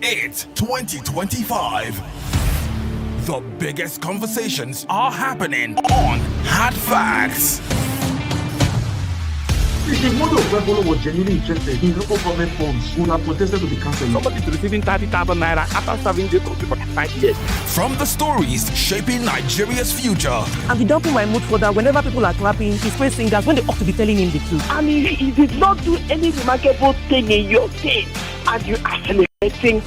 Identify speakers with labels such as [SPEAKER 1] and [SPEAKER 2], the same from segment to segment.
[SPEAKER 1] It's 2025. The biggest conversations are happening on Hard Facts.
[SPEAKER 2] If the model of Rebolo was genuinely interested in local government funds, would have protested to be cancelled.
[SPEAKER 3] Somebody is receiving 30,000 naira after serving the country for 5 years.
[SPEAKER 1] From the stories shaping Nigeria's future.
[SPEAKER 4] I've been dumping my mood for that whenever people are clapping, he's praise singers when they ought to be telling him the truth.
[SPEAKER 5] I mean, he did not do any remarkable thing in your state, and you accelerating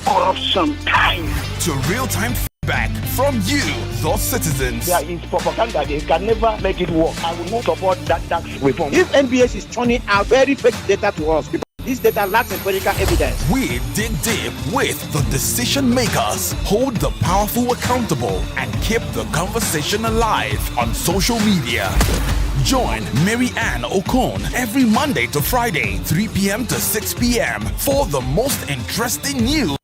[SPEAKER 5] corruption time.
[SPEAKER 1] To real-time feedback from you, the citizens.
[SPEAKER 5] There is propaganda. They can never make it work. I will not support that tax reform.
[SPEAKER 6] If NBS is turning out very fake data to us, this data lacks empirical evidence.
[SPEAKER 1] We dig deep with the decision makers, hold the powerful accountable, and keep the conversation alive on social media. Join Maryann Okon every Monday to Friday, 3 p.m. to 6 p.m. for the most interesting news.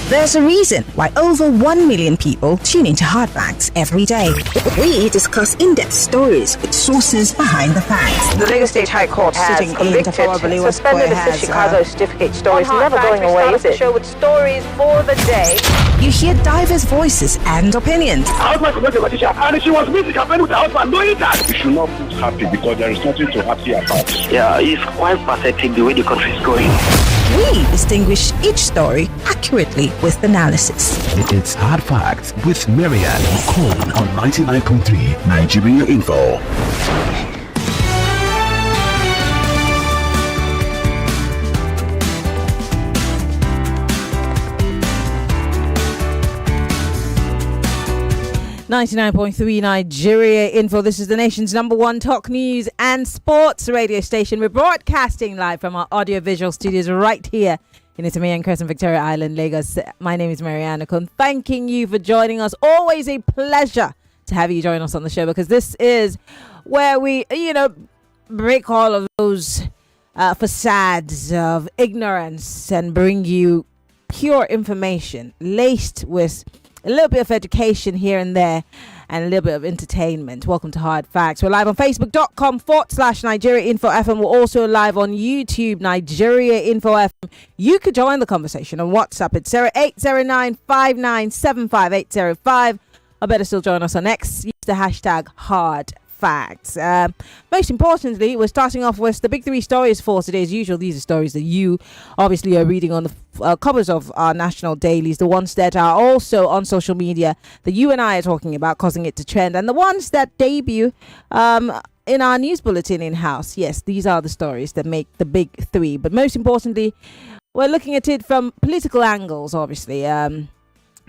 [SPEAKER 7] There's a reason why over 1 million people tune into Hard Facts every day. We discuss in-depth stories with sources behind the facts.
[SPEAKER 8] The Lagos State High Court has convicted, suspended the Chicago certificate stories, never going away, is it? Show with stories for the day.
[SPEAKER 7] You hear diverse voices and opinions.
[SPEAKER 5] And she was missing campaign with the husband knowing that.
[SPEAKER 9] You should not be happy because there is nothing to happy about.
[SPEAKER 5] Yeah, it's quite pathetic the way the country is going.
[SPEAKER 7] We distinguish each story accurately with analysis.
[SPEAKER 10] It's Hard Facts with Maryann Okon on 99.3 Nigeria Info.
[SPEAKER 11] .3 Nigeria Info. This is the nation's #1 talk news and sports radio station. We're broadcasting live from our audio-visual studios right here in Itamiya Crescent, Victoria Island, Lagos. My name is Maryann Okon. Thanking you for joining us. Always a pleasure to have you join us on the show, because this is where we, break all of those facades of ignorance and bring you pure information laced with a little bit of education here and there and a little bit of entertainment. Welcome to Hard Facts. We're live on Facebook.com/Nigeria Info FM. We're also live on YouTube, Nigeria Info FM. You could join the conversation on WhatsApp. It's 080959758505. Or better still, join us on X. Use the hashtag Hard Facts. Most importantly, we're starting off with the big three stories for today. As usual, these are stories that you obviously are reading on the covers of our national dailies, the ones that are also on social media that you and I are talking about, causing it to trend, and the ones that debut in our news bulletin in-house. Yes, these are the stories that make the big three. But most importantly, we're looking at it from political angles, obviously.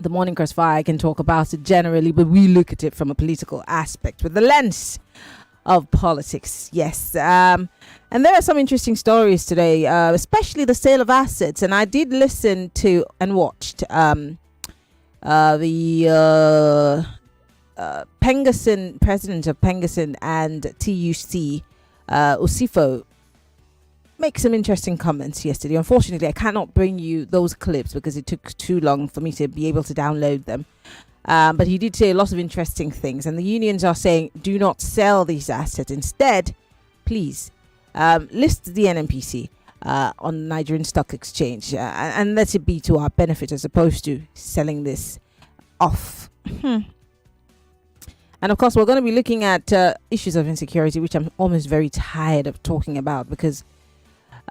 [SPEAKER 11] The Morning Crossfire can talk about it generally, but we look at it from a political aspect with the lens of politics. Yes. And there are some interesting stories today, especially the sale of assets. And I did listen to and watched the Pengasyn, president of Pengasyn and TUC, Usifo, make some interesting comments yesterday. Unfortunately, I cannot bring you those clips because it took too long for me to be able to download them. But he did say a lot of interesting things. And the unions are saying, do not sell these assets. Instead, please list the NNPC on the Nigerian Stock Exchange and let it be to our benefit as opposed to selling this off. And of course, we're going to be looking at issues of insecurity, which I'm almost very tired of talking about because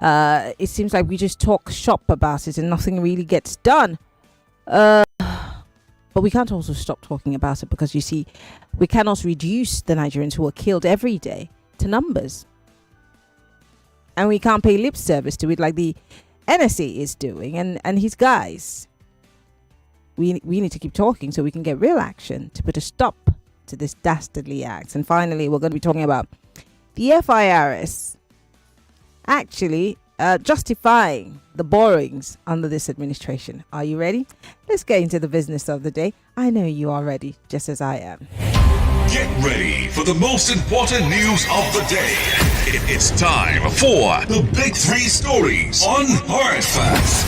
[SPEAKER 11] it seems like we just talk shop about it and nothing really gets done. But we can't also stop talking about it because, you see, we cannot reduce the Nigerians who are killed every day to numbers. And we can't pay lip service to it like the NSA is doing and his guys. We need to keep talking so we can get real action to put a stop to this dastardly act. And finally, we're going to be talking about the FIRS actually justifying the borrowings under this administration. Are you ready? Let's get into the business of the day. I know you are ready, just as I am.
[SPEAKER 12] Get ready for the most important news of the day. It's time for the Big Three Stories on Hard Facts.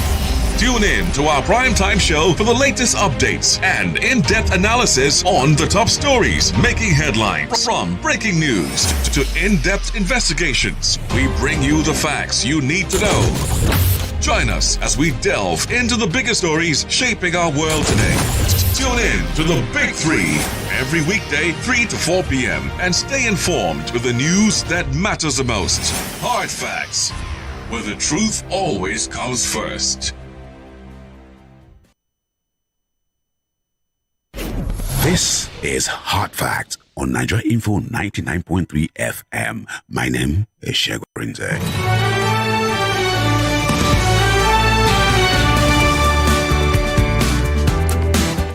[SPEAKER 12] Tune in to our primetime show for the latest updates and in-depth analysis on the top stories making headlines. From breaking news to in-depth investigations, we bring you the facts you need to know. Join us as we delve into the biggest stories shaping our world today. Tune in to the Big Three every weekday, 3 to 4 p.m. and stay informed with the news that matters the most. Hard Facts, where the truth always comes first.
[SPEAKER 10] This is Hard Facts on Nigeria Info 99.3 FM. My name is Shego Rinze.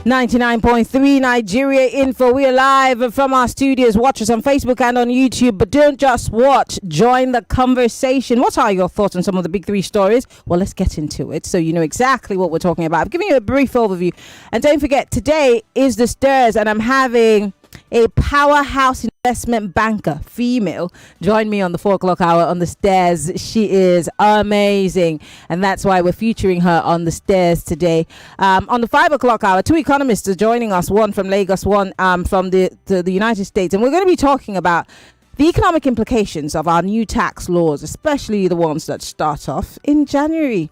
[SPEAKER 11] 99.3 Nigeria Info. We are live from our studios. Watch us on Facebook and on YouTube, but don't just watch, join the conversation. What are your thoughts on some of the big three stories? Well, let's get into it so you know exactly what we're talking about. I'm giving you a brief overview, and don't forget, today is the Stirs, and I'm having a powerhouse investment banker, female, join me on the 4 o'clock hour on the Stairs. She is amazing, and that's why we're featuring her on the Stairs today. On the 5 o'clock hour, 2 economists are joining us, one from Lagos, one from the United States, and we're going to be talking about the economic implications of our new tax laws, especially the ones that start off in January.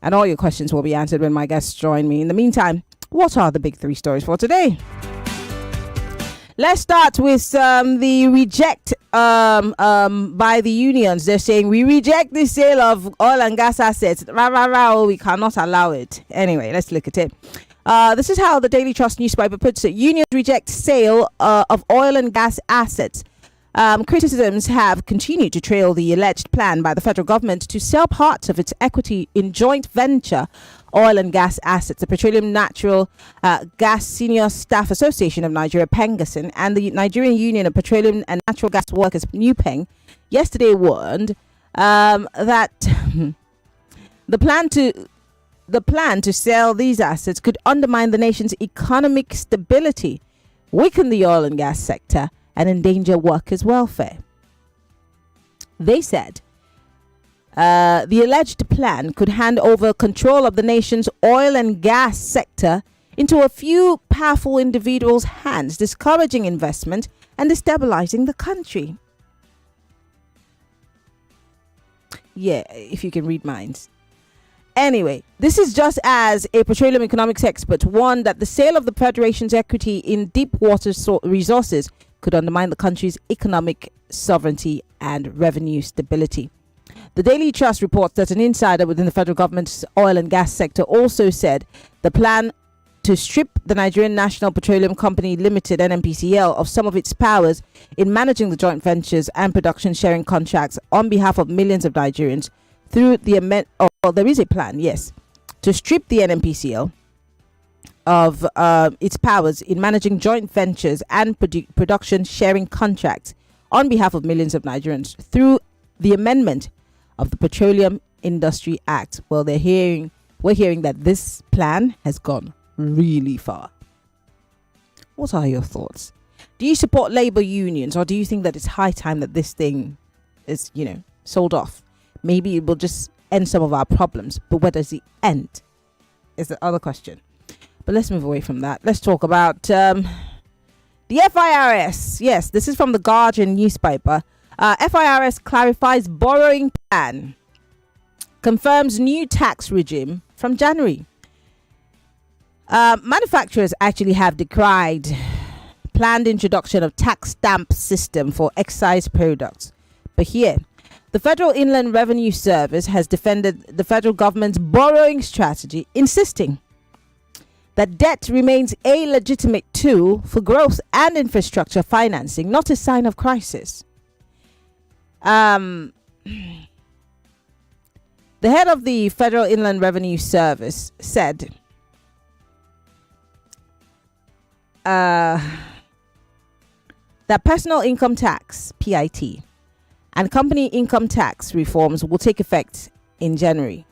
[SPEAKER 11] And all your questions will be answered when my guests join me. In the meantime, what are the big three stories for today? Let's start with the reject by the unions. They're saying we reject the sale of oil and gas assets. We cannot allow it. Anyway, let's look at it. This is how the Daily Trust newspaper puts it. Unions reject sale of oil and gas assets. Criticisms have continued to trail the alleged plan by the federal government to sell parts of its equity in joint venture oil and gas assets. The Petroleum Natural Gas Senior Staff Association of Nigeria, PENGASN, and the Nigerian Union of Petroleum and Natural Gas Workers, NUPENG, yesterday warned that the plan to sell these assets could undermine the nation's economic stability, weaken the oil and gas sector, and endanger workers' welfare. They said the alleged plan could hand over control of the nation's oil and gas sector into a few powerful individuals' hands, discouraging investment and destabilizing the country. Yeah, if you can read minds. Anyway, this is just as a petroleum economics expert warned that the sale of the Federation's equity in deep water resources could undermine the country's economic sovereignty and revenue stability. The Daily Trust reports that an insider within the federal government's oil and gas sector also said the plan to strip the Nigerian National Petroleum Company Limited, NNPCL, of some of its powers in managing the joint ventures and production sharing contracts on behalf of millions of Nigerians through the there is a plan, yes, to strip the NNPCL of its powers in managing joint ventures and production sharing contracts on behalf of millions of Nigerians through the amendment of the Petroleum Industry Act. Well, we're hearing that this plan has gone really far. What are your thoughts? Do you support labor unions, or do you think that it's high time that this thing is, sold off? Maybe it will just end some of our problems, but where does it end is the other question. But let's move away from that. Let's talk about the FIRS. Yes, this is from the Guardian newspaper. FIRS clarifies borrowing plan, confirms new tax regime from January. Manufacturers actually have decried planned introduction of tax stamp system for excise products. But here, the Federal Inland Revenue Service has defended the federal government's borrowing strategy, insisting that debt remains a legitimate tool for growth and infrastructure financing, not a sign of crisis. The head of the Federal Inland Revenue Service said that personal income tax, PIT, and company income tax reforms will take effect in January.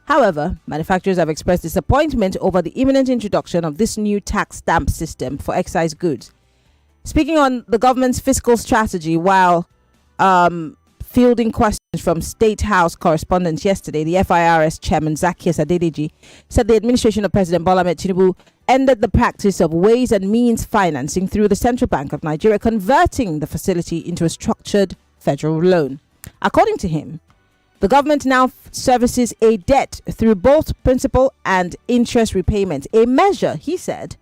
[SPEAKER 11] However, manufacturers have expressed disappointment over the imminent introduction of this new tax stamp system for excise goods. Speaking on the government's fiscal strategy while fielding questions from State House correspondents yesterday, the FIRS chairman Zacchaeus Adedeji said the administration of President Bola Ahmed Tinubu ended the practice of ways and means financing through the Central Bank of Nigeria, converting the facility into a structured federal loan. According to him, the government now services a debt through both principal and interest repayments, a measure, he said,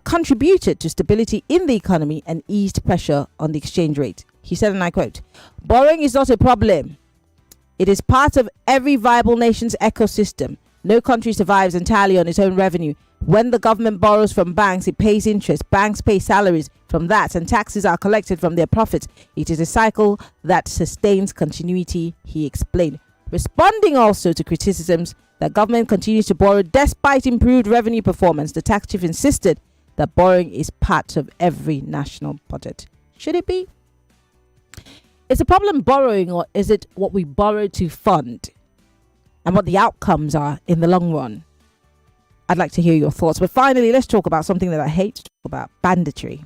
[SPEAKER 11] contributed to stability in the economy and eased pressure on the exchange rate. He said, and I quote, "Borrowing is not a problem. It is part of every viable nation's ecosystem. No country survives entirely on its own revenue. When the government borrows from banks, it pays interest. Banks pay salaries from that, and taxes are collected from their profits. It is a cycle that sustains continuity," he explained. Responding also to criticisms that government continues to borrow despite improved revenue performance, the tax chief insisted that borrowing is part of every national budget. Should it be? Is the problem borrowing, or is it what we borrow to fund and what the outcomes are in the long run? I'd like to hear your thoughts. But finally, let's talk about something that I hate to talk about: banditry.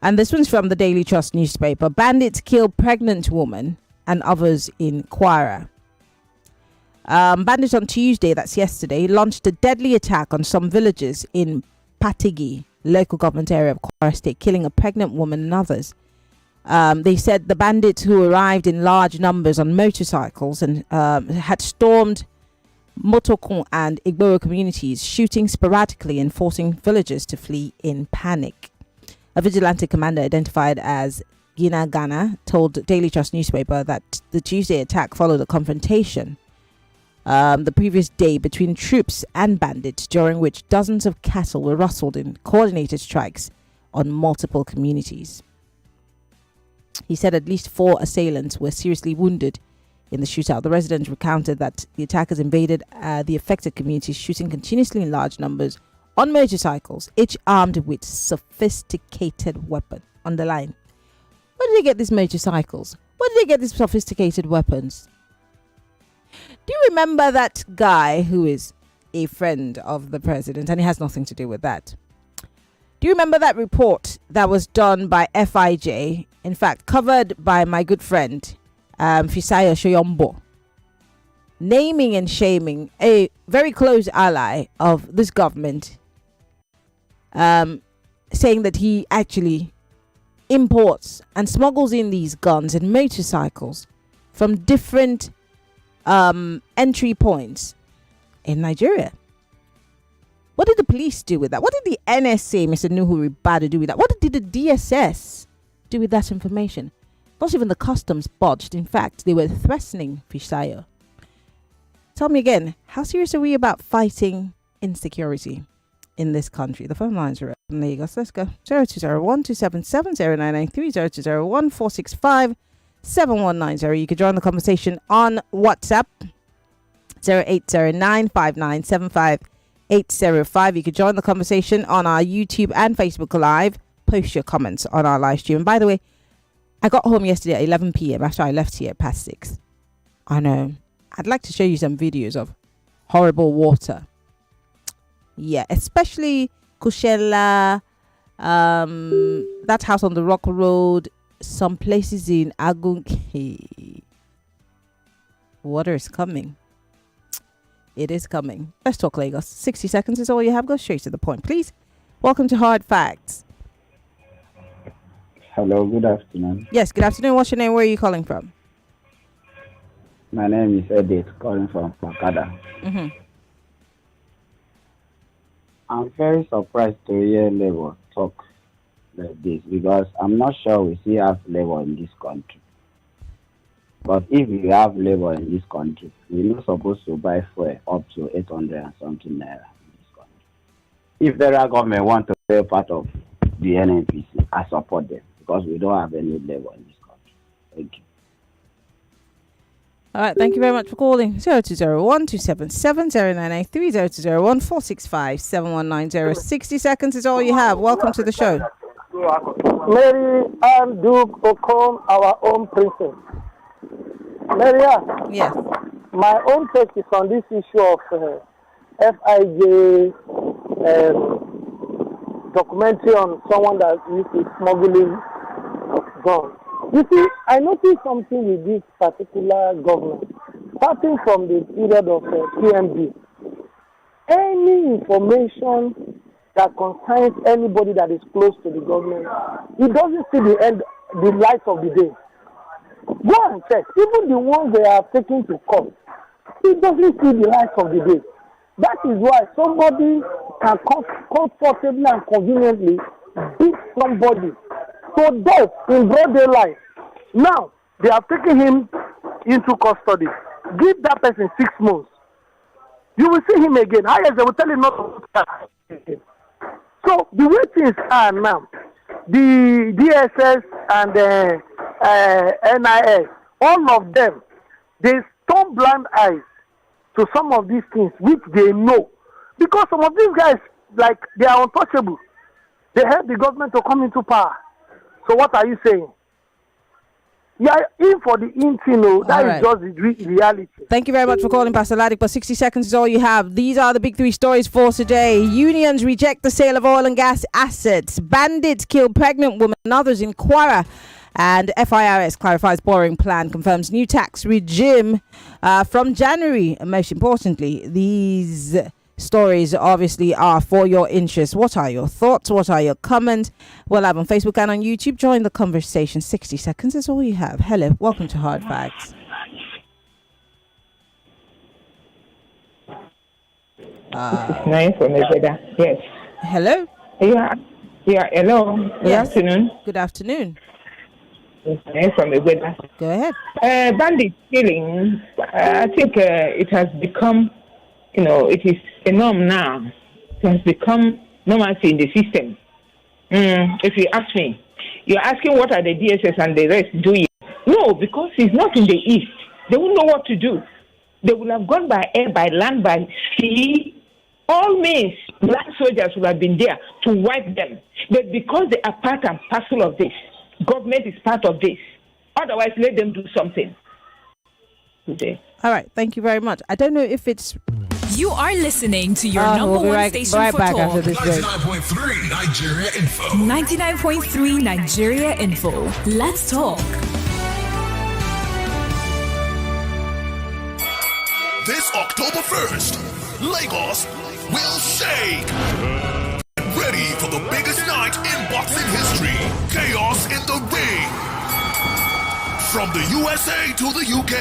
[SPEAKER 11] And this one's from the Daily Trust newspaper. Bandits kill pregnant woman and others in Kwara. Bandits on Tuesday, that's yesterday, launched a deadly attack on some villages in Patigi, local government area of Kwara State, killing a pregnant woman and others. They said the bandits, who arrived in large numbers on motorcycles and had stormed Motokun and Igboro communities, shooting sporadically and forcing villagers to flee in panic. A vigilante commander identified as Gina Ghana told Daily Trust newspaper that the Tuesday attack followed a confrontation the previous day between troops and bandits, during which dozens of cattle were rustled in coordinated strikes on multiple communities. He said at least 4 assailants were seriously wounded in the shootout. The residents recounted that the attackers invaded the affected communities, shooting continuously in large numbers on motorcycles, each armed with sophisticated weapon. Underline. Where did they get these motorcycles? Where did they get these sophisticated weapons? Do you remember that guy who is a friend of the president, and it has nothing to do with that? Do you remember that report that was done by FIJ, in fact, covered by my good friend, Fisayo Shoyombo, naming and shaming a very close ally of this government, saying that he actually imports and smuggles in these guns and motorcycles from different entry points in Nigeria? What did the police do with that? What did the NSA, Mr. Nuhu Ribadu, do with that? What did the DSS do with that information? Not even the customs budged. In fact, they were threatening Fisayo. Tell me again, how serious are we about fighting insecurity in this country? The phone lines are open. There you go. So let's go. 0201-277-0993, 0201-465-7190. You can join the conversation on WhatsApp, 0809-5975-805. You can join the conversation on our YouTube and Facebook Live. Post your comments on our live stream. And by the way, I got home yesterday at 11 p.m. after I left here at past 6. I know. I'd like to show you some videos of horrible water. Yeah, especially Kushela, that house on the Rock Road, some places in Agunke. Water is coming. It is coming. Let's talk Lagos. 60 seconds is all you have. Go straight to the point, please. Welcome to Hard Facts.
[SPEAKER 13] Hello, good afternoon.
[SPEAKER 11] Yes, good afternoon. What's your name? Where are you calling from?
[SPEAKER 13] My name is Edith, calling from Pakada. I'm very surprised to hear Labour talk like this, because I'm not sure we still have Labour in this country. But if we have Labour in this country, we're not supposed to buy fuel up to 800 and something naira in this country. If the federal government want to be part of the NNPC, I support them, because we don't have any Labour in this country. Thank you.
[SPEAKER 11] All right, thank you very much for calling. 0201-277-0993, 0201-465-7190. 60 seconds is all you have. Welcome to the show.
[SPEAKER 14] Maryann Okon, our own princess. Maryann.
[SPEAKER 11] Yes.
[SPEAKER 14] My own take is on this issue of FIJ documentary on someone that used to smuggling guns. You see, I noticed something with this particular government, starting from the period of PMB. Any information that concerns anybody that is close to the government, it doesn't see the light of the day. Go and check. Even the ones they are taking to court, it doesn't see the light of the day. That is why somebody can comfortably and conveniently beat somebody to death in broad daylight. Now, they have taken him into custody. Give that person 6 months. You will see him again. Highest, they will tell him not to start again. So, the way things are now, the DSS and the NIS, all of them, they turn blind eyes to some of these things which they know. Because some of these guys, like, they are untouchable. They help the government to come into power. So what are you saying? Yeah, in for the intino, that is just the reality.
[SPEAKER 11] Thank you very much for calling, Pastor Ladik, but 60 seconds is all you have. These are the big 3 stories for today. Unions reject the sale of oil and gas assets. Bandits kill pregnant woman and others in Kwara. And FIRS clarifies borrowing plan, confirms new tax regime from January. And most importantly, these stories obviously are for your interest. What are your thoughts? What are your comments? We're live on Facebook and on YouTube. Join the conversation. 60 seconds is all you have. Hello, welcome to Hard Facts.
[SPEAKER 15] Nice from Nevada. Yes.
[SPEAKER 11] Hello.
[SPEAKER 15] Yeah. Hello. Good afternoon.
[SPEAKER 11] Good afternoon.
[SPEAKER 15] Nice from Nevada.
[SPEAKER 11] Go ahead.
[SPEAKER 15] Bandit killing. I think it has become, it is a norm now. It has become normalcy in the system. If you ask me, you're asking what are the DSS and the rest doing? No, because it's not in the east. They won't know what to do. They will have gone by air, by land, by sea. All means, black soldiers will have been there to wipe them. But because they are part and parcel of this, government is part of this. Otherwise, let them do something. Okay.
[SPEAKER 11] All right. Thank you very much. I don't know if it's...
[SPEAKER 16] You are listening to your number one station for talk.
[SPEAKER 1] 99.3 Nigeria Info.
[SPEAKER 16] 99.3 Nigeria Info. Let's talk.
[SPEAKER 1] This October 1st, Lagos will shake. Ready for the biggest night in boxing history. Chaos in the ring. From the USA to the UK,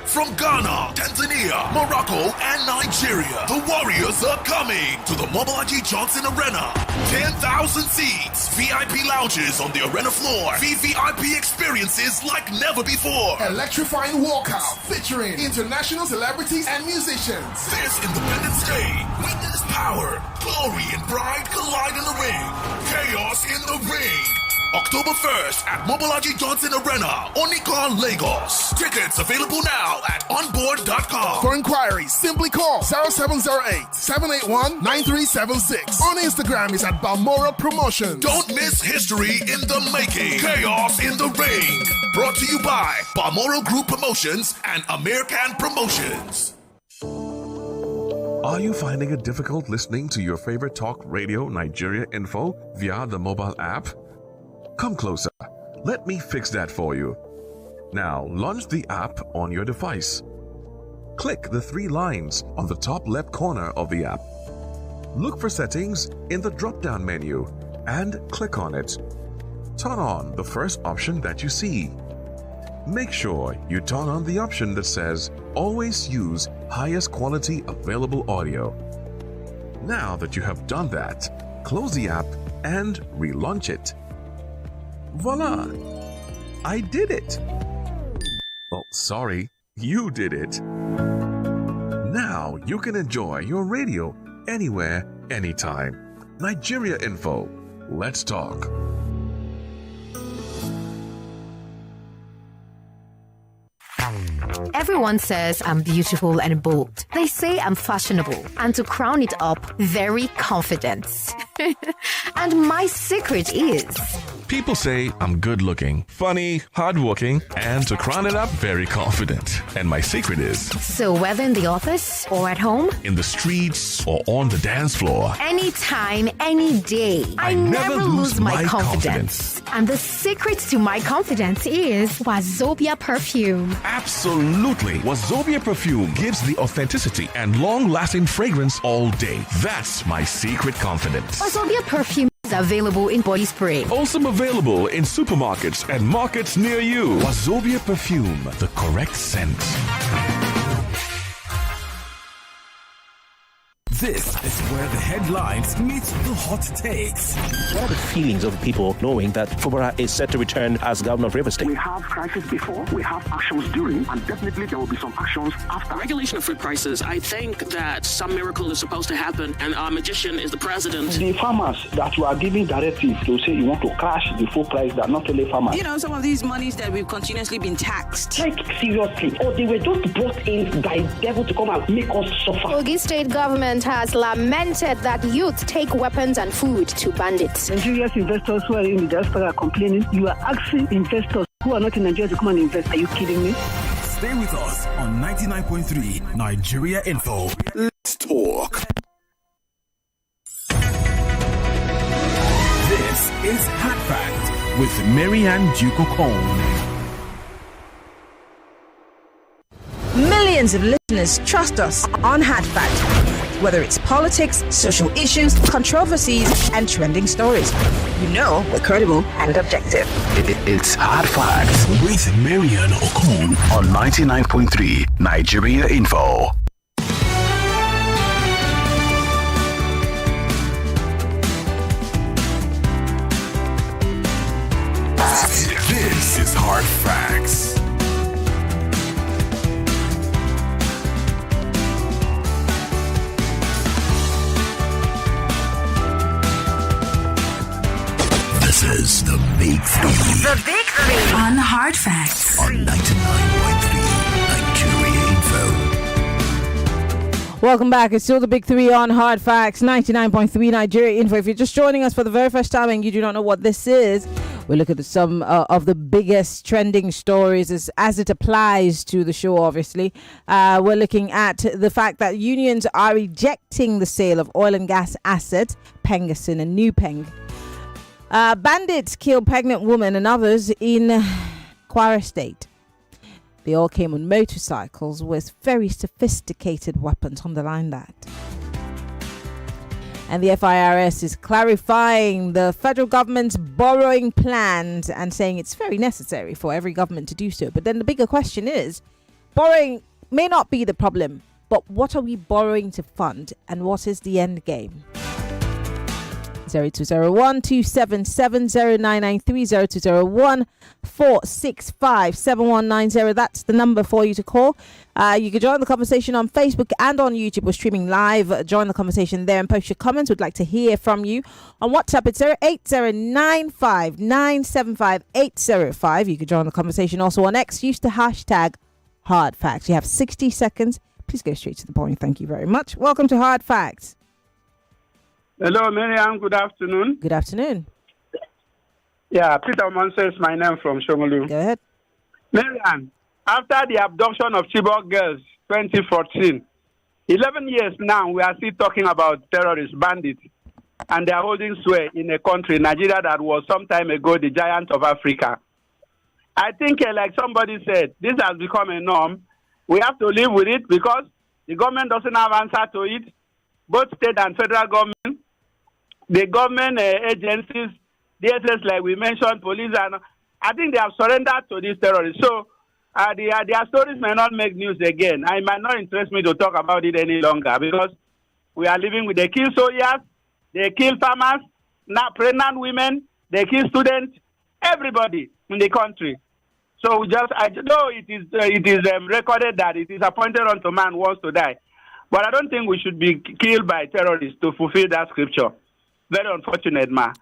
[SPEAKER 1] from Ghana, Tanzania, Morocco, and Nigeria, the Warriors are coming to the Mobolaji Johnson Arena. 10,000 seats, VIP lounges on the arena floor, VVIP experiences like never before.
[SPEAKER 17] Electrifying walkout featuring international celebrities and musicians.
[SPEAKER 1] This Independence Day, witness power, glory, and pride collide in the ring. Chaos in the ring. October 1st at Mobolaji Johnson Arena, Onikon, Lagos. Tickets available now at onboard.com.
[SPEAKER 17] For inquiries, simply call 0708-781-9376. On Instagram is at Balmoral Promotions.
[SPEAKER 1] Don't miss history in the making. Chaos in the ring. Brought to you by Balmoral Group Promotions and American Promotions.
[SPEAKER 12] Are you finding it difficult listening to your favorite talk radio Nigeria Info via the mobile app? Come closer. Let me fix that for you. Now, launch the app on your device. Click the 3 lines on the top left corner of the app. Look for settings in the drop-down menu and click on it. Turn on the first option that you see. Make sure you turn on the option that says always use highest quality available audio. Now that you have done that, close the app and relaunch it. Voila! I did it! Oh, sorry, you did it. Now you can enjoy your radio anywhere, anytime. Nigeria Info. Let's talk.
[SPEAKER 18] Everyone says I'm beautiful and bold. They say I'm fashionable. And to crown it up, very confident. And my secret is
[SPEAKER 12] People say I'm good looking, funny, hardworking, and to crown it up, very confident. And my secret is
[SPEAKER 18] So whether in the office or at home,
[SPEAKER 12] in the streets or on the dance floor,
[SPEAKER 18] anytime, any day, I never lose my confidence. And the secret to my confidence is Wazobia perfume.
[SPEAKER 12] absolutely. Wazobia perfume gives the authenticity and long-lasting fragrance all day. That's my secret confidence.
[SPEAKER 18] Wazobia perfume is available in body spray.
[SPEAKER 12] Also available in supermarkets and markets near you. Wazobia perfume, the correct scent.
[SPEAKER 1] This is where the headlines meet the hot takes.
[SPEAKER 19] What are the feelings of people knowing that Fubara is set to return as governor of Rivers State?
[SPEAKER 20] We have crisis before, we have actions during, and definitely there will be some actions after.
[SPEAKER 21] Regulation of food prices, I think that some miracle is supposed to happen, and our magician is the president.
[SPEAKER 20] The farmers that you are giving directives to say you want to crash the food price, that not only farmers.
[SPEAKER 21] You know, some of these monies that we've continuously been taxed.
[SPEAKER 22] Like, seriously, or they were just brought in by devil to come and make us suffer.
[SPEAKER 8] Kogi state government has lamented that youth take weapons and food to bandits.
[SPEAKER 14] Nigerian investors who are in the diaspora are complaining. You are asking investors who are not in Nigeria to come and invest. Are you kidding me?
[SPEAKER 1] Stay with us on 99.3 Nigeria Info. Let's talk. This is Hot Fact with Maryann Okon.
[SPEAKER 7] Millions of listeners trust us on Hot Fact. Whether it's politics, social issues, controversies, and trending stories. You know we're credible and objective.
[SPEAKER 10] It's Hard Facts with Maryann Okon on 99.3 Nigeria Info.
[SPEAKER 1] This is Hard Facts.
[SPEAKER 10] This is the Big Three.
[SPEAKER 16] The Big Three on Hard Facts
[SPEAKER 10] on 99.3 Nigeria Info.
[SPEAKER 11] Welcome back. It's still the Big Three on Hard Facts, 99.3 Nigeria Info. If you're just joining us for the very first time and you do not know what this is, we look at some of the biggest trending stories as it applies to the show, obviously. We're looking at the fact that unions are rejecting the sale of oil and gas assets, Pengasin and New Peng. Bandits killed pregnant woman and others in Kwara State. They all came on motorcycles with very sophisticated weapons, underline that. And the FIRS is clarifying the federal government's borrowing plans and saying it's very necessary for every government to do so. But then the bigger question is, borrowing may not be the problem, but what are we borrowing to fund and what is the end game? 0201 277 0993 0201 465 7190. That's the number for you to call. You can join the conversation on Facebook and on YouTube. We're streaming live. Join the conversation there and post your comments. We'd like to hear from you. On WhatsApp, it's 08095975805. You can join the conversation also on X. Use the hashtag Hard Facts. You have 60 seconds. Please go straight to the point. Thank you very much. Welcome to Hard Facts.
[SPEAKER 23] Hello, Maryann. Good afternoon.
[SPEAKER 11] Good afternoon.
[SPEAKER 23] Yeah, Peter Monse is my name from Shomolu.
[SPEAKER 11] Go ahead.
[SPEAKER 23] Maryann, after the abduction of Chibok girls 2014, 11 years now, we are still talking about terrorists, bandits, and they are holding sway in a country, Nigeria, that was some time ago the giant of Africa. I think, like somebody said, this has become a norm. We have to live with it because the government doesn't have answer to it, both state and federal government. The government agencies, DSS, like we mentioned, police, and I think they have surrendered to these terrorists. So their stories may not make news again. It might not interest me to talk about it any longer because we are living with, they kill soldiers, they kill farmers, now pregnant women, they kill students, everybody in the country. So I know it is recorded that it is appointed unto man once to die. But I don't think we should be killed by terrorists to fulfill that scripture. Very unfortunate, ma.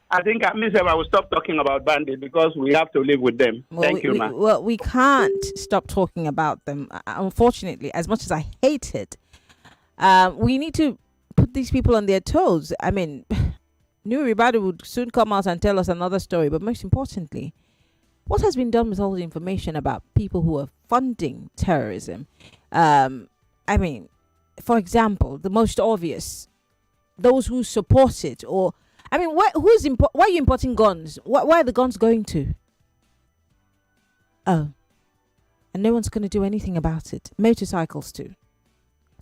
[SPEAKER 23] I think I will stop talking about bandits because we have to live with them. Thank you, ma.
[SPEAKER 11] Well, we can't stop talking about them. Unfortunately, as much as I hate it, we need to put these people on their toes. I mean, New Ribadu would soon come out and tell us another story. But most importantly, what has been done with all the information about people who are funding terrorism? I mean, for example, the most obvious, those who support it, or I mean, why are you importing guns? Where are the guns going to? Oh, and no one's going to do anything about it. Motorcycles too.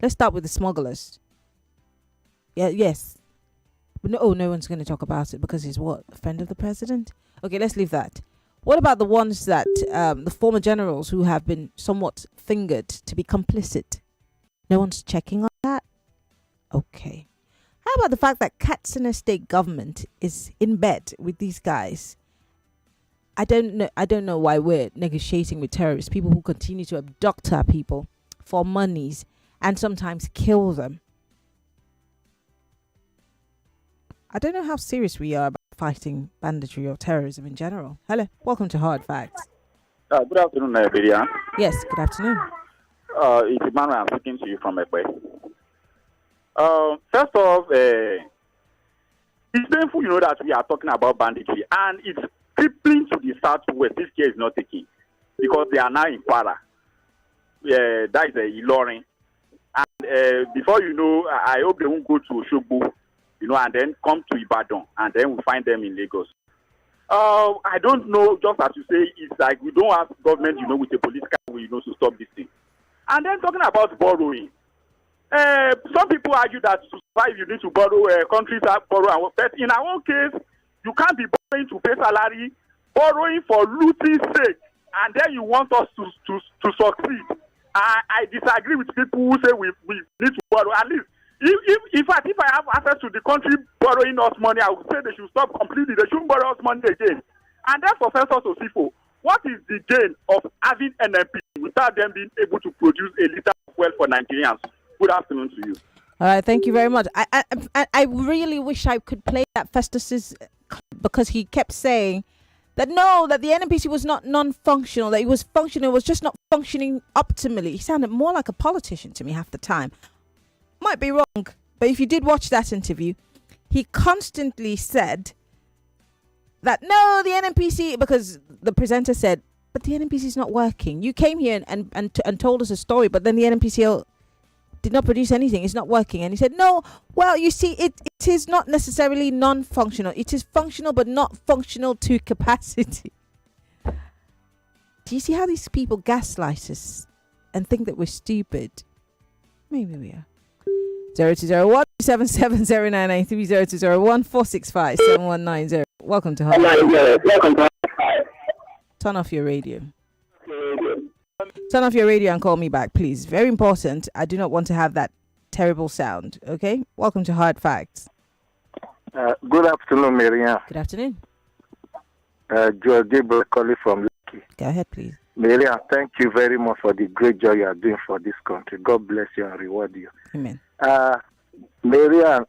[SPEAKER 11] Let's start with the smugglers. Yes. But no one's going to talk about it because he's what? A friend of the president? Okay, let's leave that. What about the ones that, the former generals who have been somewhat fingered to be complicit? No one's checking on that? Okay. How about the fact that Katsina state government is in bed with these guys? I don't know why we're negotiating with terrorists, people who continue to abduct our people for monies and sometimes kill them. I don't know how serious we are about fighting banditry or terrorism in general. Hello, welcome to Hard Facts.
[SPEAKER 2] Good afternoon, Maryann.
[SPEAKER 11] Yes, good afternoon.
[SPEAKER 2] It's Emmanuel. I'm speaking to you from Ekwe. First off, it's painful, that we are talking about banditry, and it's crippling to the southwest. This care is not taking because they are now in Kwara. That is Ilorin. And before you know, I hope they won't go to Oshogbo, and then come to Ibadan, and then we find them in Lagos. I don't know, just as you say, it's like we don't have government, with the police car, to stop this thing. And then talking about borrowing. Some people argue that to survive, you need to borrow, countries have borrow. But in our own case, you can't be borrowing to pay salary, borrowing for looting sake, and then you want us to succeed. I disagree with people who say we need to borrow. At least, if I have access to the country borrowing us money, I would say they should stop completely. They shouldn't borrow us money again. And then Professor Sosifo, what is the gain of having NMP without them being able to produce a liter of fuel for Nigerians? Good afternoon to you.
[SPEAKER 11] All right, thank you very much. I really wish I could play that Festus's clip because he kept saying that that the NNPC was not non-functional, that it was functional, it was just not functioning optimally. He sounded more like a politician to me half the time. Might be wrong, but if you did watch that interview, he constantly said that the NNPC, because the presenter said, but the NNPC is not working. You came here and told us a story, but then the NNPC did not produce anything. It's not working. And he said, you see, it is not necessarily non-functional. It is functional, but not functional to capacity. Do you see how these people gaslight us and think that we're stupid? Maybe we are. 0201 770993 0201 465 7190. Welcome to Hard. Turn off your radio. Turn off your radio and call me back, please. Very important. I do not want to have that terrible sound. Okay? Welcome to Hard Facts.
[SPEAKER 3] Good afternoon, Maryann.
[SPEAKER 11] Good afternoon.
[SPEAKER 3] Joel Gabriel calling from Lucky.
[SPEAKER 11] Go ahead, please.
[SPEAKER 3] Maryann, thank you very much for the great job you are doing for this country. God bless you and reward you.
[SPEAKER 11] Amen.
[SPEAKER 3] Maryann,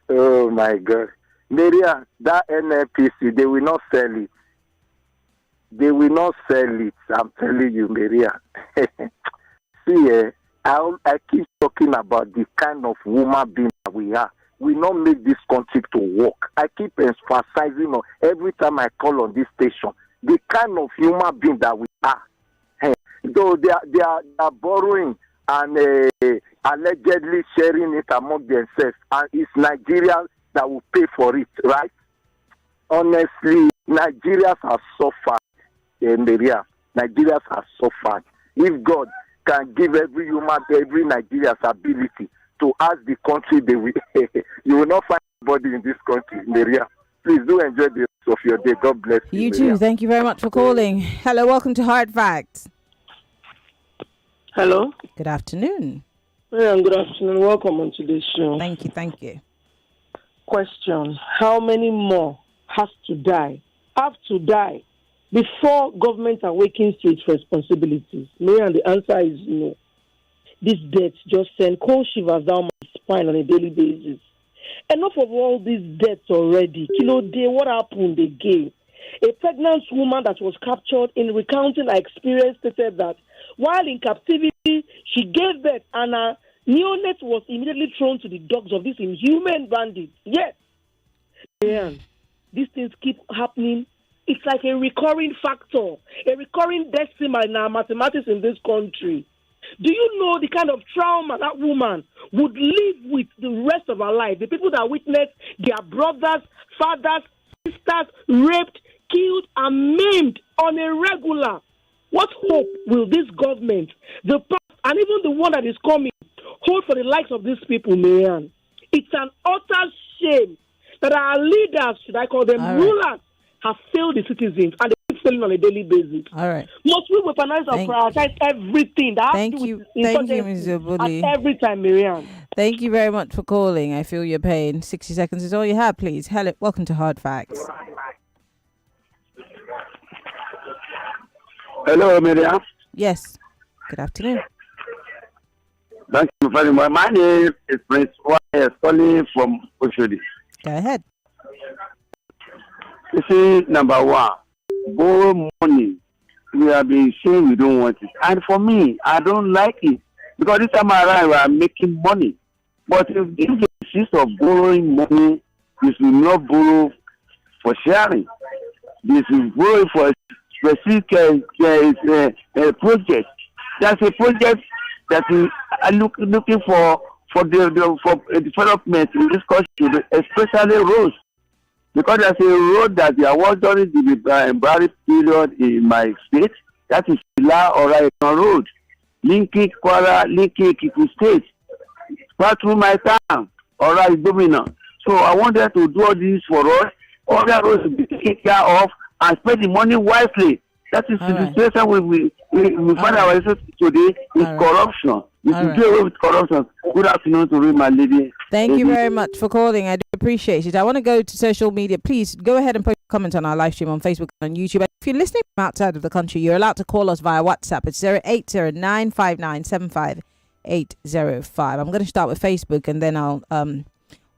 [SPEAKER 3] oh my God. Maryann, that NNPC, they will not sell it. They will not sell it. I'm telling you, Maryann. See, I keep talking about the kind of woman being that we are. We not make this country to work. I keep emphasizing on every time I call on this station, the kind of human being that we are. Though they are borrowing and allegedly sharing it among themselves, and it's Nigeria that will pay for it, right? Honestly, Nigerians have suffered. Maryann, Nigerians have suffered. If God can give every Nigerian's ability to ask the country, they will, you will not find anybody in this country, Maryann. Please do enjoy the rest of your day. God bless you.
[SPEAKER 11] You too. Thank you very much for calling. Hello, welcome to Hard Facts.
[SPEAKER 14] Hello.
[SPEAKER 11] Good afternoon.
[SPEAKER 14] Yeah, good afternoon. Welcome on today's show.
[SPEAKER 11] Thank you.
[SPEAKER 14] Question: how many more have to die before government awakens to its responsibilities? And the answer is no. These deaths just send cold shivers down my spine on a daily basis. Enough of all these deaths already. Kilo day, what happened again? A pregnant woman that was captured in recounting her experience stated that while in captivity, she gave birth and her Neonates was immediately thrown to the dogs of these inhuman bandits. Yes. Man, these things keep happening. It's like a recurring factor, a recurring decimal in our mathematics in this country. Do you know the kind of trauma that woman would live with the rest of her life? The people that witnessed their brothers, fathers, sisters raped, killed, and maimed on a regular. What hope will this government, the past, and even the one that is coming, hold for the likes of these people, Maryann? It's an utter shame that our leaders, should I call them rulers, have failed the citizens, and they keep failing on a daily basis.
[SPEAKER 11] All right.
[SPEAKER 14] Must we weaponize or prioritize everything that has to do with
[SPEAKER 11] Ms. Obuli.
[SPEAKER 14] at every time, Maryann?
[SPEAKER 11] Thank you very much for calling. I feel your pain. 60 seconds is all you have, please. Hello, welcome to Hard Facts.
[SPEAKER 3] Hello, Maryann.
[SPEAKER 11] Yes. Good afternoon.
[SPEAKER 3] Thank you very much. My name is Prince Y. calling from Oshodi.
[SPEAKER 11] Go ahead.
[SPEAKER 3] You see, number one, borrow money. We have been saying we don't want it. And for me, I don't like it. Because this time around, we are making money. But if the insist of borrowing money, you should not borrow for sharing. You should borrow for a specific project. That's a project that we are looking for development in this country, especially roads. Because there's a road that they are working during the Barry period in my state. That is Ila Oraikon Road, linking Kwara, linking Kiku State. Pass through my town, Orai Domina. So I want them to do all this for us. All that roads to be taken care of and spend the money wisely. That is the situation we find ourselves today is corruption. We should deal with corruption. Good afternoon to my lady.
[SPEAKER 11] Thank you very much for calling. I do appreciate it. I want to go to social media. Please go ahead and post a comment on our live stream on Facebook and on YouTube. If you're listening from outside of the country, you're allowed to call us via WhatsApp. It's 08095975805. I'm going to start with Facebook and then I'll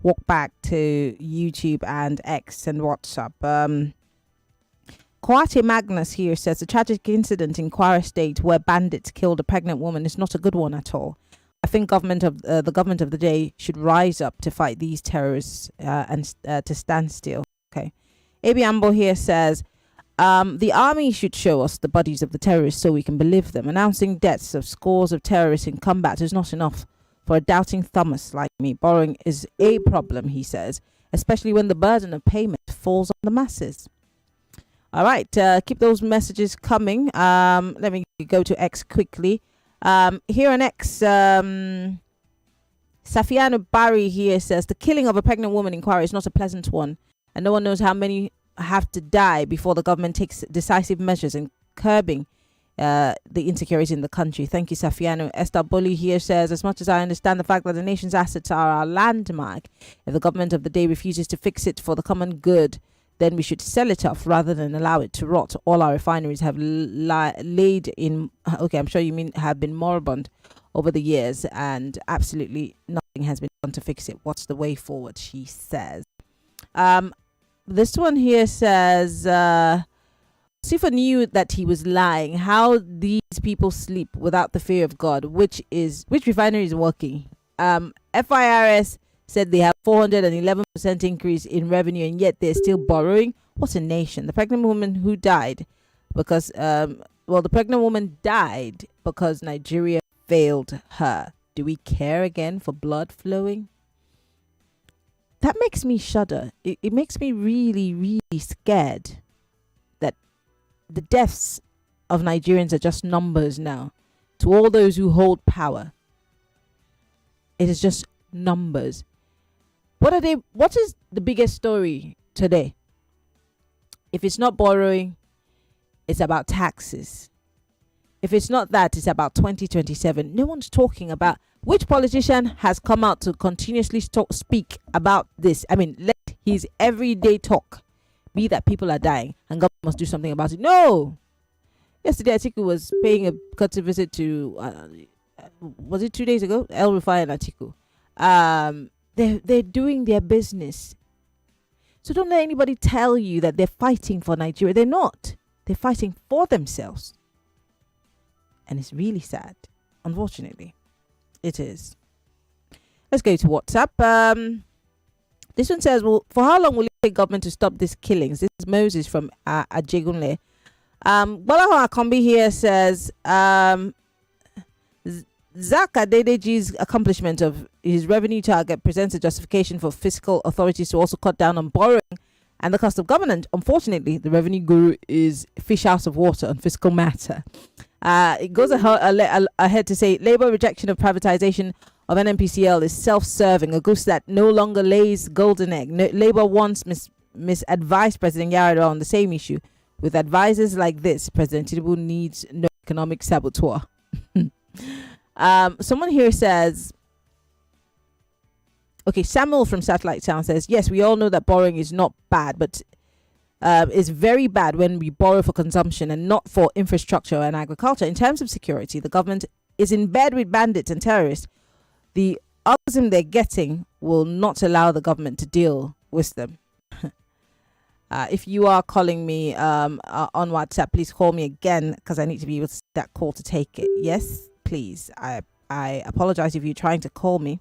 [SPEAKER 11] walk back to YouTube and X and WhatsApp. Kwate Magnus here says the tragic incident in Kwara State where bandits killed a pregnant woman is not a good one at all. I think the government of the day should rise up to fight these terrorists and to stand still. Okay. Abi Ambo here says the army should show us the bodies of the terrorists so we can believe them. Announcing deaths of scores of terrorists in combat is not enough for a doubting Thomas like me. Borrowing is a problem, he says, especially when the burden of payment falls on the masses. All right, keep those messages coming. Let me go to X quickly. Here on X, Safiano Barry here says the killing of a pregnant woman in Kwara is not a pleasant one, and no one knows how many have to die before the government takes decisive measures in curbing the insecurity in the country. Thank you, Safiano. Esther Bully here says, as much as I understand the fact that the nation's assets are our landmark, if the government of the day refuses to fix it for the common good, then we should sell it off rather than allow it to rot. All our refineries have laid in, okay, I'm sure you mean have been moribund over the years, and absolutely nothing has been done to fix it. What's the way forward, she says. This one here says, Sifa knew that he was lying. How these people sleep without the fear of God, which refinery is working? FIRS said they have 411% increase in revenue and yet they're still borrowing. What a nation. The pregnant woman who died because the pregnant woman died because Nigeria failed her. Do we care again for blood flowing? That makes me shudder. It makes me really, really scared that the deaths of Nigerians are just numbers now. To all those who hold power, it is just numbers. What is the biggest story today? If it's not borrowing, it's about taxes. If it's not that, it's about 2027. No one's talking about which politician has come out to continuously speak about this. I mean, let his everyday talk be that people are dying and government must do something about it. No. Yesterday, Atiku was paying a courtesy visit to, was it 2 days ago? El Rufai and Atiku. They're doing their business. So don't let anybody tell you that they're fighting for Nigeria. They're not. They're fighting for themselves. And it's really sad. Unfortunately, it is. Let's go to WhatsApp. This one says, well, for how long will it take government to stop these killings? This is Moses from Ajegunle. Bolaho Akombi here says, Zak Adedeji's accomplishment of his revenue target presents a justification for fiscal authorities to also cut down on borrowing and the cost of government. Unfortunately, the revenue guru is fish out of water on fiscal matter. It goes ahead to say, Labour rejection of privatisation of NNPCL is self-serving, a goose that no longer lays golden egg. Labour once misadvised President Yar'Adua on the same issue. With advisors like this, President Tinubu needs no economic saboteur. Someone here says, okay, Samuel from Satellite Town says, yes, we all know that borrowing is not bad, but is very bad when we borrow for consumption and not for infrastructure and agriculture. In terms of security, the government is in bed with bandits and terrorists. The orgasm they're getting will not allow the government to deal with them. If you are calling me on WhatsApp, please call me again because I need to be able to see that call to take it. Yes, please. I apologize if you're trying to call me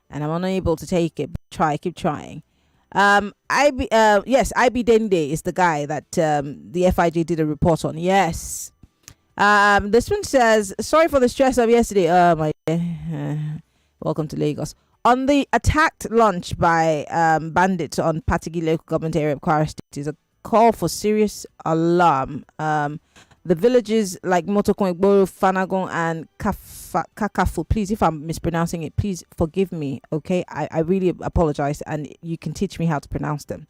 [SPEAKER 11] and I'm unable to take it. Keep trying. IB Dende is the guy that the FIJ did a report on. Yes. This one says, sorry for the stress of yesterday. Welcome to Lagos. On the attacked launch by bandits on Patigi local government area of Kwara State is a call for serious alarm. The villages like Motokon, Igboro, Fanagon and Kakafu, please, if I'm mispronouncing it, please forgive me, okay? I really apologize and you can teach me how to pronounce them.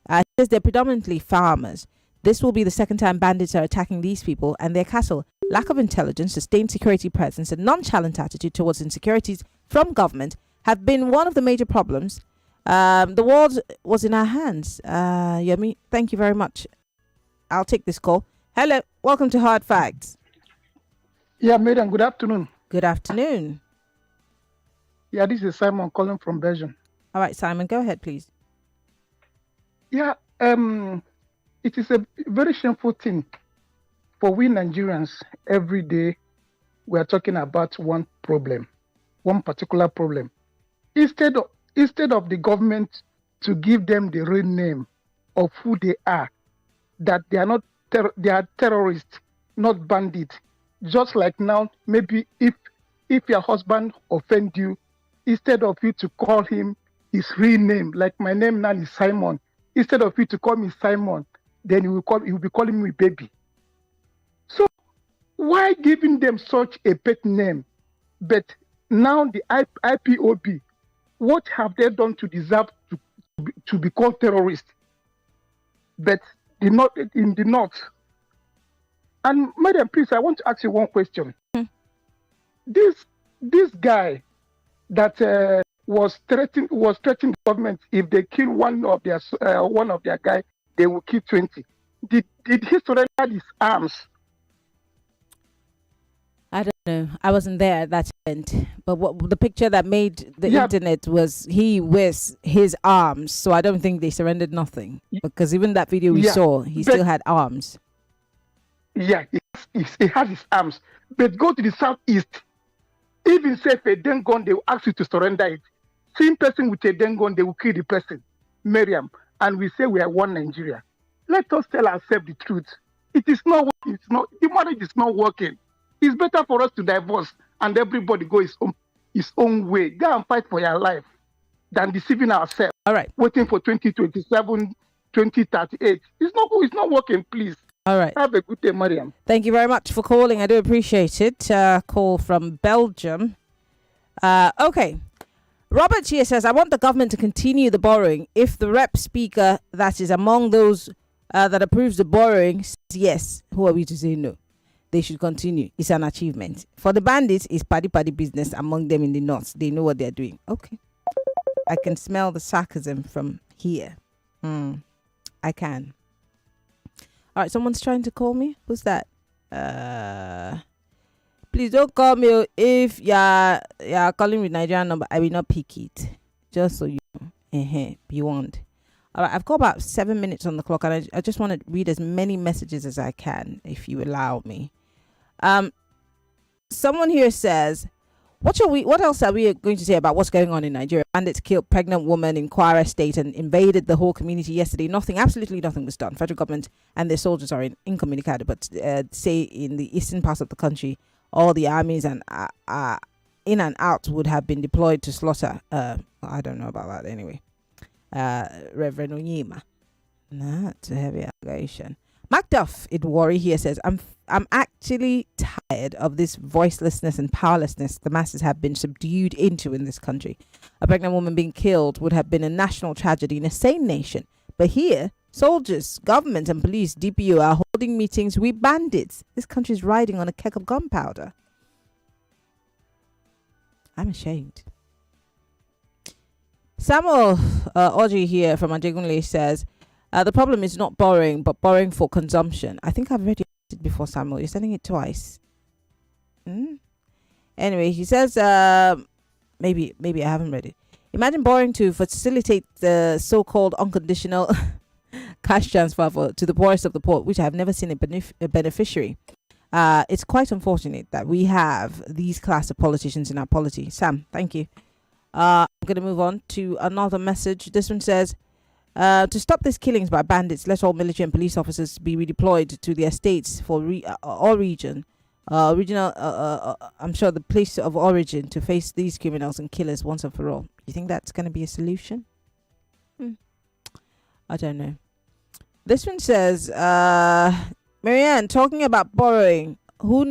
[SPEAKER 11] It says they're predominantly farmers. This will be the second time bandits are attacking these people and their cattle. Lack of intelligence, sustained security presence and nonchalant attitude towards insecurities from government have been one of the major problems. The world was in our hands. Yemi, thank you very much. I'll take this call. Hello, welcome to Hard Facts.
[SPEAKER 4] Yeah, madam, good afternoon.
[SPEAKER 11] Good afternoon.
[SPEAKER 4] Yeah, this is Simon calling from Belgium.
[SPEAKER 11] All right, Simon, go ahead, please.
[SPEAKER 4] Yeah, it is a very shameful thing for we Nigerians. Every day we are talking about one problem, one particular problem. Instead of the government to give them the real name of who they are, that they are not they are terrorists, not bandits. Just like now, maybe if your husband offend you, instead of you to call him his real name, like my name now is Simon, instead of you to call me Simon, then he will be calling me baby. So why giving them such a pet name? But now the IPOB, what have they done to deserve to be called terrorists? But in the north. And madam, please, I want to ask you one question. This guy that was threatening the government, if they kill one of their guys, they will kill 20. Did he surrender his arms?
[SPEAKER 11] I don't know. I wasn't there at that event. But what the picture that made the internet was he with his arms. So I don't think they surrendered nothing. Because even that video we saw, he still had arms.
[SPEAKER 4] Yeah, he has his arms. But go to the southeast. Even say if a den gun, they will ask you to surrender it. Same person with a den gun, they will kill the person. Miriam. And we say we are one Nigeria. Let us tell ourselves the truth. It is not working. The marriage is not working. It's better for us to divorce and everybody go his own way. Go and fight for your life than deceiving ourselves.
[SPEAKER 11] All right.
[SPEAKER 4] Waiting for 2027, 2038. It's not working, please.
[SPEAKER 11] All right.
[SPEAKER 4] Have a good day, Mariam.
[SPEAKER 11] Thank you very much for calling. I do appreciate it. Call from Belgium. Okay. Robert here says, I want the government to continue the borrowing. If the rep speaker that is among those that approves the borrowing says yes, who are we to say no? They should continue. It's an achievement. For the bandits, it's paddy business among them in the north. They know what they're doing. Okay. I can smell the sarcasm from here. I can. All right, someone's trying to call me. Who's that? Please don't call me if you're calling with Nigerian number. I will not pick it. Just so you know. Be warned. All right, I've got about 7 minutes on the clock, and I just want to read as many messages as I can, if you allow me. Someone here says, What else are we going to say about what's going on in Nigeria? Bandits killed pregnant woman in Kwara State and invaded the whole community yesterday. Absolutely nothing was done. Federal government and their soldiers are incommunicado. But say in the eastern parts of the country, all the armies and in and out would have been deployed to slaughter. I don't know about that anyway. Reverend Onyema. That's a heavy allegation. Macduff in Warri here says, I'm actually tired of this voicelessness and powerlessness the masses have been subdued into in this country. A pregnant woman being killed would have been a national tragedy in a sane nation. But here, soldiers, government and police, DPO are holding meetings with bandits. This country is riding on a keg of gunpowder. I'm ashamed. Samuel Audrey here from Ajegunle says, the problem is not borrowing, but borrowing for consumption. I think I've read it before, Samuel. You're sending it twice. Anyway, he says, maybe I haven't read it. Imagine borrowing to facilitate the so-called unconditional cash transfer to the poorest of the poor, which I have never seen a beneficiary. It's quite unfortunate that we have these class of politicians in our polity. Sam, thank you. I'm going to move on to another message. This one says, to stop these killings by bandits, let all military and police officers be redeployed to their states for regional, I'm sure the place of origin, to face these criminals and killers once and for all. You think that's going to be a solution? I don't know. This one says, Maryann, talking about borrowing, who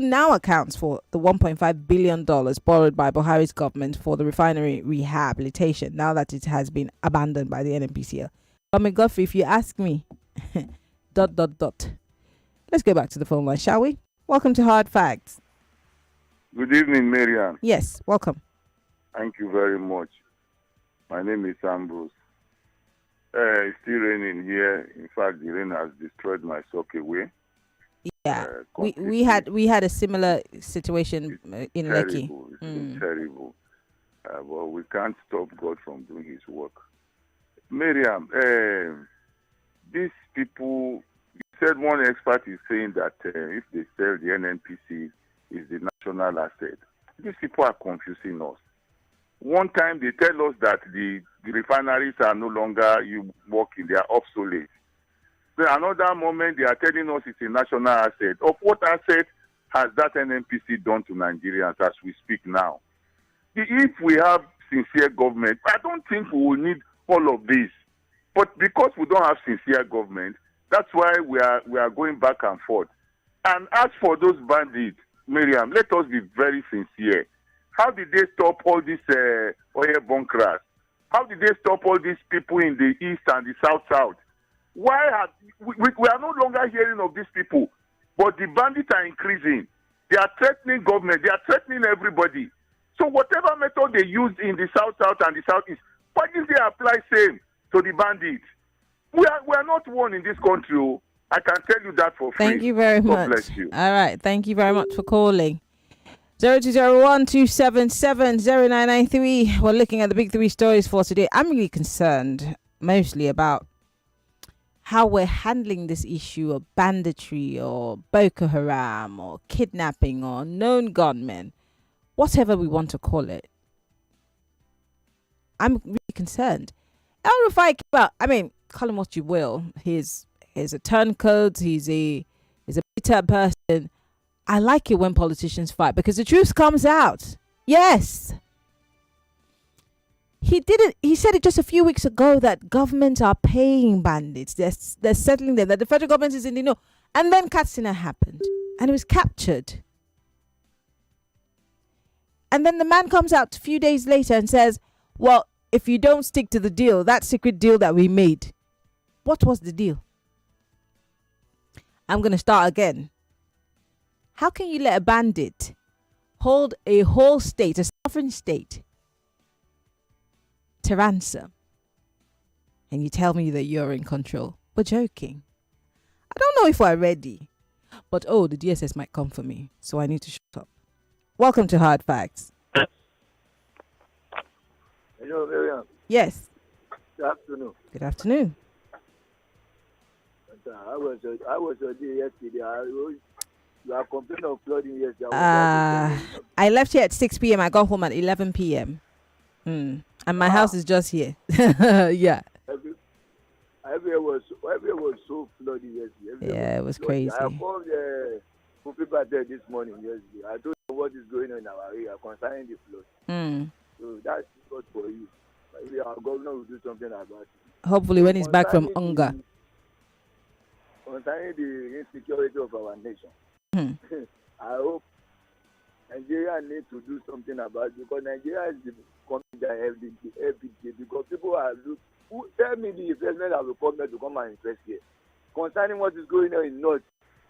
[SPEAKER 11] now accounts for the $1.5 billion borrowed by Buhari's government for the refinery rehabilitation now that it has been abandoned by the NNPCL? But Godfrey, if you ask me, ... Let's go back to the phone line, shall we? Welcome to Hard Facts.
[SPEAKER 5] Good evening, Maryann.
[SPEAKER 11] Yes, welcome.
[SPEAKER 5] Thank you very much. My name is Ambrose. It's still raining here. In fact, the rain has destroyed my sock away.
[SPEAKER 11] Yeah, we had a similar situation in Lekki.
[SPEAKER 5] It's been terrible. But we can't stop God from doing his work. Maryann, these people, you said one expert is saying that if they sell the NNPC, is the national asset. These people are confusing us. One time they tell us that the refineries are no longer working, they are obsolete. Then another moment they are telling us it's a national asset. Of what asset has that NNPC done to Nigerians as we speak now? If we have sincere government, I don't think we will need all of this. But because we don't have sincere government, that's why we are going back and forth. And as for those bandits, Maryann, let us be very sincere. How did they stop all these oil bunkers? How did they stop all these people in the east and the south? Why we are no longer hearing of these people? But the bandits are increasing. They are threatening government. They are threatening everybody. So whatever method they use in the south and the southeast, why did they apply same to the bandits? We are not one in this country. I can tell you that for free.
[SPEAKER 11] Thank you very much.
[SPEAKER 5] God bless you.
[SPEAKER 11] All right. Thank you very much for calling. 0201-277-0993. We're looking at the big three stories for today. I'm really concerned mostly about how we're handling this issue of banditry or Boko Haram or kidnapping or known gunmen, whatever we want to call it. I'm really concerned. El Rufai came out, call him what you will. He's a turncoat. He's a bitter person. I like it when politicians fight because the truth comes out. Yes. He said it just a few weeks ago that governments are paying bandits. They're settling them, that the federal government is in the know. And then Katsina happened and he was captured. And then the man comes out a few days later and says, well, if you don't stick to the deal, that secret deal that we made, what was the deal? I'm going to start again. How can you let a bandit hold a whole state, a sovereign state, to ransom? And you tell me that you're in control. We're joking. I don't know if we're ready. But the DSS might come for me. So I need to shut up. Welcome to Hard Facts.
[SPEAKER 6] Hello, Maryann.
[SPEAKER 11] Yes.
[SPEAKER 6] Good afternoon.
[SPEAKER 11] Good afternoon.
[SPEAKER 6] I was there yesterday. You are complaining of flooding yesterday.
[SPEAKER 11] I left here at 6 p.m. I got home at 11 p.m. And my house is just here. Yeah.
[SPEAKER 6] Everywhere was so flooded yesterday.
[SPEAKER 11] Yeah, it was crazy.
[SPEAKER 6] I called people there this morning yesterday. I don't know what is going on in our area concerning the flood. So that's good for you. Maybe our governor will do something about it.
[SPEAKER 11] Hopefully when he's back from hunger.
[SPEAKER 6] Concerning the insecurity of our nation. I hope Nigeria needs to do something about it because Nigeria is coming down every day because people are tell me the investment that will come here to come and invest here. Concerning what is going on in North,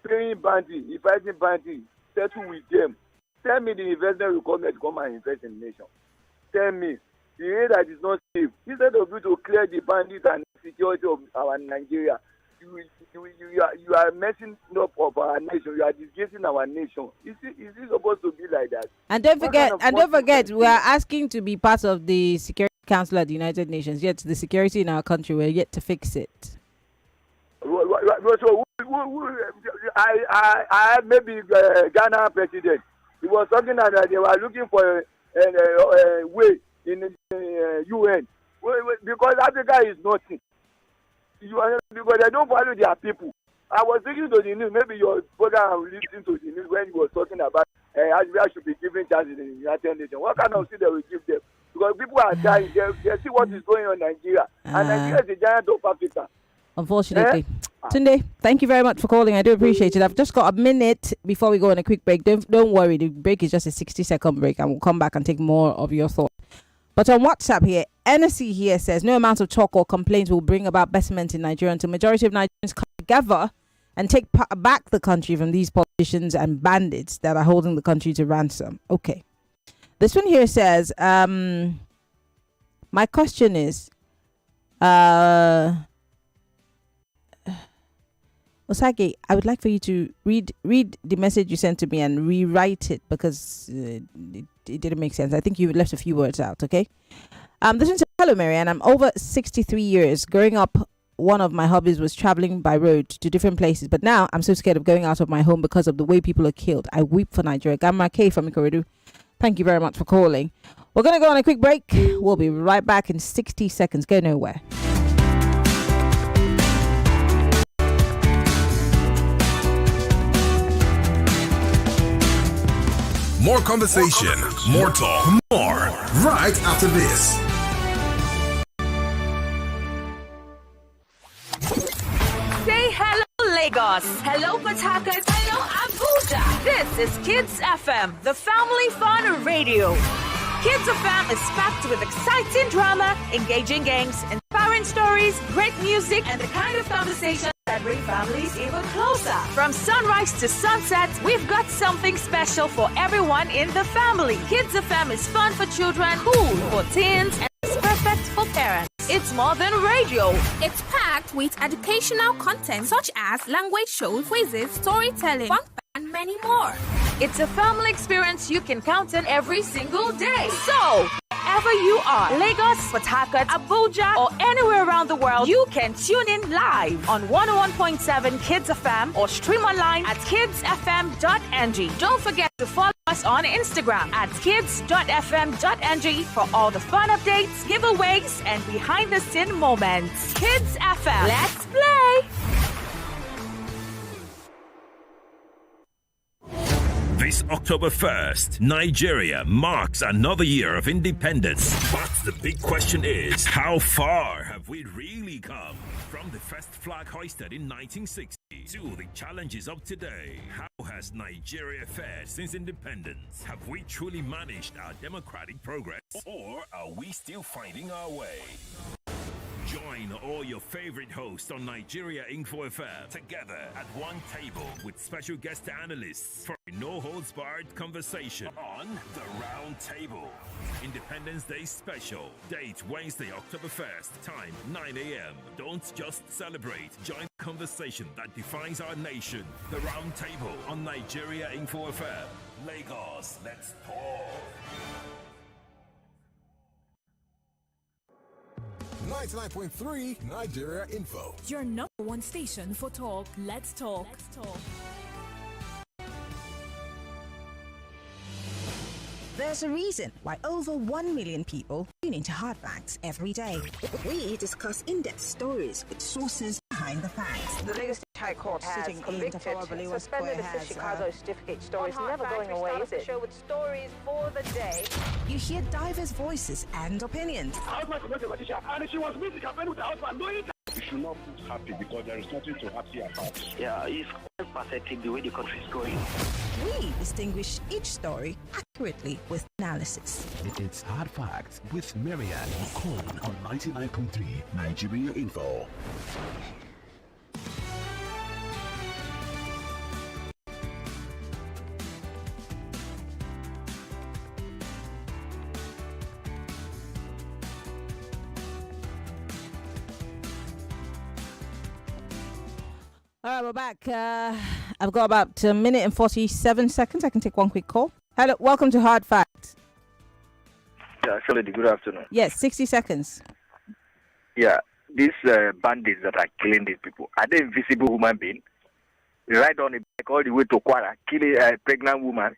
[SPEAKER 6] paying bandits, fighting bandits, settle with them. Tell me the investment will come here to come and invest in the nation. Tell me the area that is not safe. Instead of you to clear the bandits and security of our Nigeria, you are messing up of our nation. You are disgracing our nation. Is it supposed to be like that?
[SPEAKER 11] And don't forget, we are asking to be part of the Security Council at the United Nations. Yet the security in our country, we're yet to fix it.
[SPEAKER 6] So, I maybe Ghana president. He was talking that they were looking for a way in the UN because Africa is nothing. Because they don't value their people. I was listening to the news. Maybe your brother was listening to the news when he was talking about Africa should be given chances in the United Nations. What kind of thing they will give them? Because people are dying. They see what is going on in Nigeria. And Nigeria is the giant of Africa.
[SPEAKER 11] Unfortunately. Tunde, thank you very much for calling. I do appreciate it. I've just got a minute before we go on a quick break. Don't worry. The break is just a 60-second break and we'll come back and take more of your thoughts. But on WhatsApp here, NSC here says no amount of talk or complaints will bring about betterment in Nigeria until majority of Nigerians come together and take back the country from these politicians and bandits that are holding the country to ransom. Okay. This one here says, my question is, Osage, I would like for you to read the message you sent to me and rewrite it because it didn't make sense. I think you left a few words out, okay? This one says, hello, Maryann. I'm over 63 years. Growing up, one of my hobbies was traveling by road to different places. But now I'm so scared of going out of my home because of the way people are killed. I weep for Nigeria. Gamma K from Ikorodu. Thank you very much for calling. We're going to go on a quick break. We'll be right back in 60 seconds. Go nowhere.
[SPEAKER 1] More conversation, more talk, more right after this.
[SPEAKER 9] Say hello, Lagos. Hello, Port Harcourt. Hello, Abuja. This is Kids FM, the family fun radio. Kids FM is packed with exciting drama, engaging games, inspiring stories, great music, and the kind of conversation that bring families even closer. From sunrise to sunset, we've got something special for everyone in the family. Kids FM is fun for children, cool for teens, and it's perfect for parents. It's more than radio.
[SPEAKER 13] It's packed with educational content such as language shows, quizzes, storytelling, fun, and many more.
[SPEAKER 9] It's a family experience you can count on every single day. So, wherever you are, Lagos, Port Harcourt, Abuja, or anywhere around the world, you can tune in live on 101.7 Kids FM or stream online at kidsfm.ng. Don't forget to follow us on Instagram at kids.fm.ng for all the fun updates, giveaways, and behind-the-scene moments. Kids FM, let's play!
[SPEAKER 15] This October 1st, Nigeria marks another year of independence. But the big question is, how far have we really come? From the first flag hoisted in 1960 to the challenges of today, how has Nigeria fared since independence? Have we truly managed our democratic progress? Or are we still finding our way? Join all your favorite hosts on Nigeria Info FM together at one table with special guest analysts for a no-holds-barred conversation on The Round Table. Independence Day Special. Date Wednesday, October 1st. Time 9 a.m. Don't just celebrate. Join the conversation that defines our nation. The Round Table on Nigeria Info FM. Lagos, let's talk.
[SPEAKER 17] 99.3 Nigeria Info.
[SPEAKER 16] Your number one station for talk. Let's talk.
[SPEAKER 7] There's a reason why over 1 million people tune into Hard Facts every day. We discuss in-depth stories with sources behind the facts.
[SPEAKER 8] The Lagos High Court has convicted, suspended the Chicago certificate stories. Never going away, is it? Show with stories for the day.
[SPEAKER 7] You hear diverse voices and opinions.
[SPEAKER 20] And she was meeting campaign with the husband, knowing that.
[SPEAKER 12] You should not be happy because there is nothing to happy about.
[SPEAKER 22] Yeah, it's quite pathetic the way the country is going.
[SPEAKER 7] We distinguish each story accurately with analysis.
[SPEAKER 10] It's Hard Facts with Maryann Okon on 99.3 Nigeria Info.
[SPEAKER 11] All right, we're back. I've got about a minute and 47 seconds. I can take one quick call. Hello, welcome to Hard Facts.
[SPEAKER 18] Yeah, surely, good afternoon.
[SPEAKER 11] Yes, 60 seconds.
[SPEAKER 18] Yeah, these bandits that are killing these people, are they invisible human beings? They ride on a bike all the way to Kwara, kill a pregnant woman.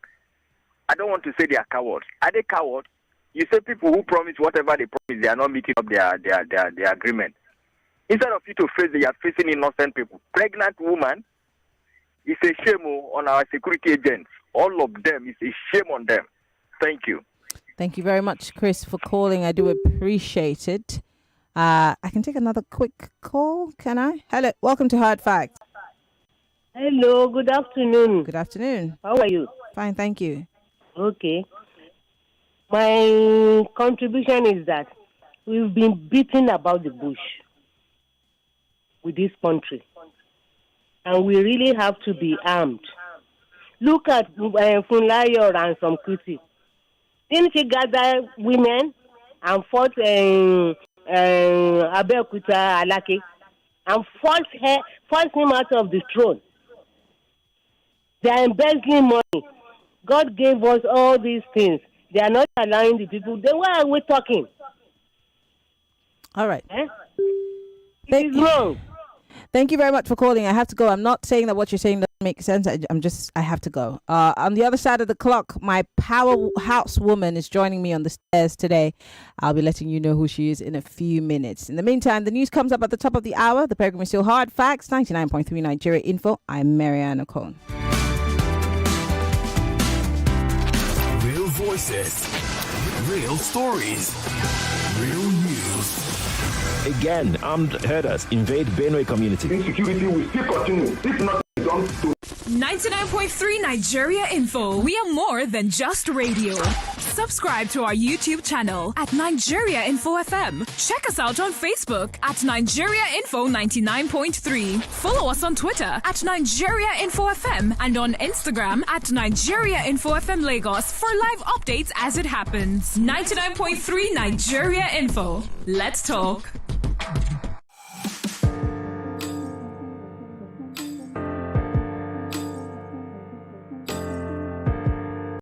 [SPEAKER 18] I don't want to say they are cowards. Are they cowards? You say people who promise whatever they promise, they are not meeting up their agreement. Instead of you to face it, you are facing innocent people. Pregnant woman, it's a shame on our security agents. All of them, it's a shame on them. Thank you.
[SPEAKER 11] Thank you very much, Chris, for calling. I do appreciate it. I can take another quick call, can I? Hello, welcome to Hard Facts.
[SPEAKER 19] Hello, good afternoon.
[SPEAKER 11] Good afternoon.
[SPEAKER 19] How are you?
[SPEAKER 11] Fine, thank you.
[SPEAKER 19] Okay. My contribution is that we've been beating about the bush with this country, and we really have to be armed. Look at Funlayo and some critics. Didn't she gather women and fought Abeokuta Alake and forced him out of the throne? They are embezzling money. God gave us all these things. They are not allowing the people. Then why are we talking?
[SPEAKER 11] All right.
[SPEAKER 19] It's wrong.
[SPEAKER 11] Thank you very much for calling. I have to go. I'm not saying that what you're saying doesn't make sense. I have to go. On the other side of the clock, my powerhouse woman is joining me on the stairs today. I'll be letting you know who she is in a few minutes. In the meantime, the news comes up at the top of the hour. The program is still Hard Facts, 99.3 Nigeria Info. I'm Maryann Okon.
[SPEAKER 1] Real voices, real stories, real news.
[SPEAKER 24] Again, armed herders invade Benue community.
[SPEAKER 20] Insecurity will still continue if not done to
[SPEAKER 16] 99.3 Nigeria Info. We are more than just radio. Subscribe to our YouTube channel at Nigeria Info FM. Check us out on Facebook at Nigeria Info 99.3. Follow us on Twitter at Nigeria Info FM and on Instagram at Nigeria Info FM Lagos for live updates as it happens. 99.3 Nigeria Info. Let's talk.